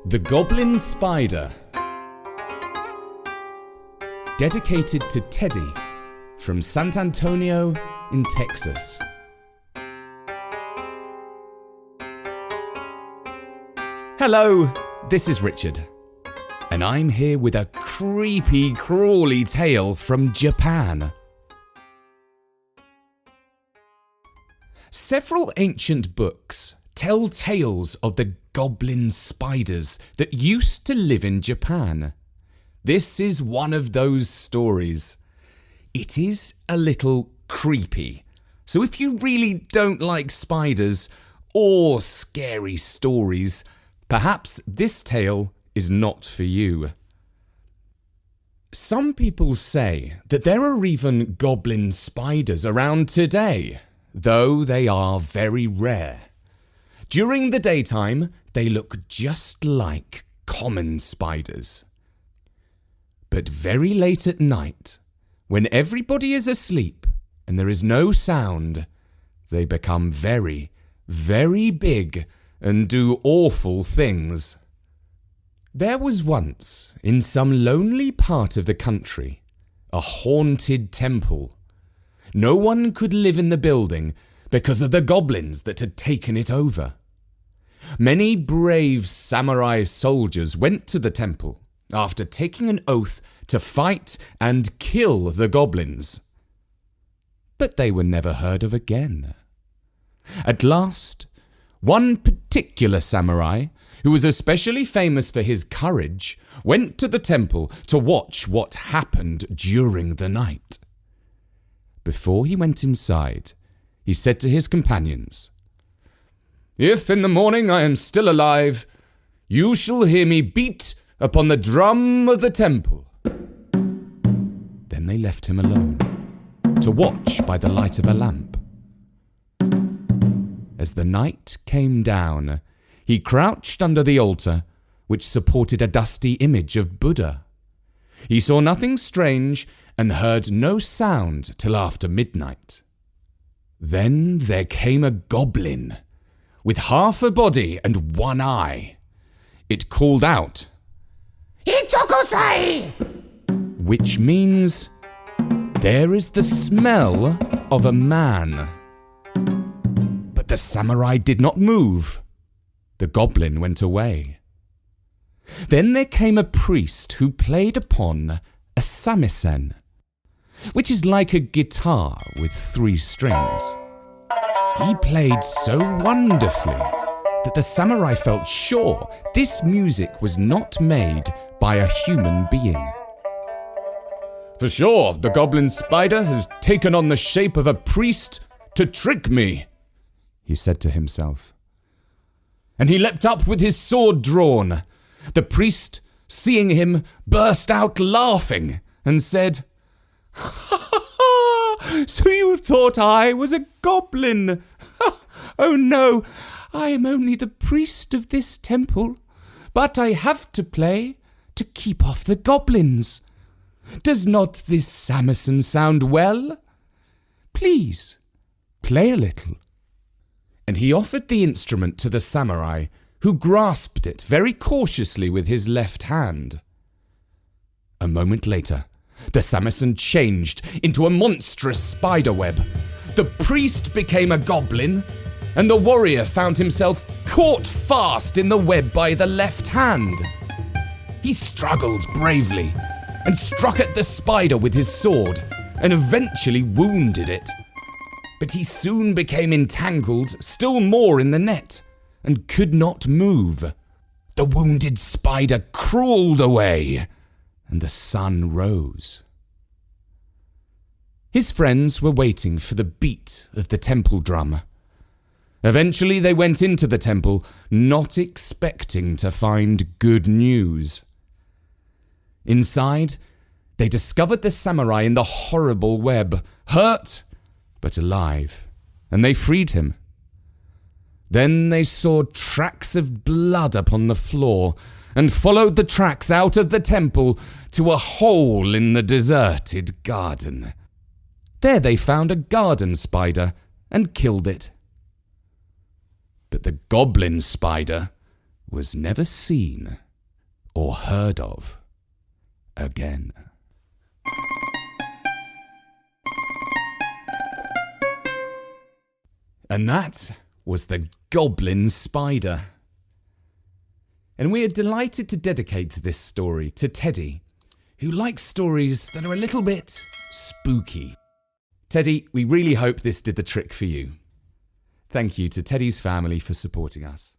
The Goblin Spider. Dedicated to Teddy from San Antonio in Texas. Hello, this is Richard, and I'm here with a creepy-crawly tale from Japan. Several ancient books tell tales of the goblin spiders that used to live in Japan. This is one of those stories. It is a little creepy, so if you really don't like spiders or scary stories, perhaps this tale is not for you. Some people say that there are even goblin spiders around today, though they are very rare. During the daytime, they look just like common spiders. But very late at night, when everybody is asleep and there is no sound, they become very, very big and do awful things. There was once, in some lonely part of the country, a haunted temple. No one could live in the building because of the goblins that had taken it over. Many brave samurai soldiers went to the temple after taking an oath to fight and kill the goblins. But they were never heard of again. At last, one particular samurai, who was especially famous for his courage, went to the temple to watch what happened during the night. Before he went inside, he said to his companions, "If in the morning I am still alive, you shall hear me beat upon the drum of the temple." Then they left him alone, to watch by the light of a lamp. As the night came down, he crouched under the altar, which supported a dusty image of Buddha. He saw nothing strange and heard no sound till after midnight. Then there came a goblin, with half a body and one eye. It called out, "Ichokosai!" which means, "There is the smell of a man." But the samurai did not move. The goblin went away. Then there came a priest who played upon a samisen, which is like a guitar with 3 strings. He played so wonderfully that the samurai felt sure this music was not made by a human being. "For sure, the goblin spider has taken on the shape of a priest to trick me," he said to himself. And he leapt up with his sword drawn. The priest, seeing him, burst out laughing and said, "So you thought I was a goblin? Oh no, I am only the priest of this temple, but I have to play to keep off the goblins. Does not this samisen sound well? Please, play a little." And he offered the instrument to the samurai, who grasped it very cautiously with his left hand. A moment later, the samisen changed into a monstrous spiderweb. The priest became a goblin, and the warrior found himself caught fast in the web by the left hand. He struggled bravely and struck at the spider with his sword and eventually wounded it. But he soon became entangled still more in the net and could not move. The wounded spider crawled away, and the sun rose. His friends were waiting for the beat of the temple drum. Eventually they went into the temple, not expecting to find good news. Inside, they discovered the samurai in the horrible web, hurt but alive, and they freed him. Then they saw tracks of blood upon the floor and followed the tracks out of the temple to a hole in the deserted garden. There they found a garden spider and killed it. But the goblin spider was never seen or heard of again. And that was the Goblin Spider. And we are delighted to dedicate this story to Teddy, who likes stories that are a little bit spooky. Teddy, we really hope this did the trick for you. Thank you to Teddy's family for supporting us.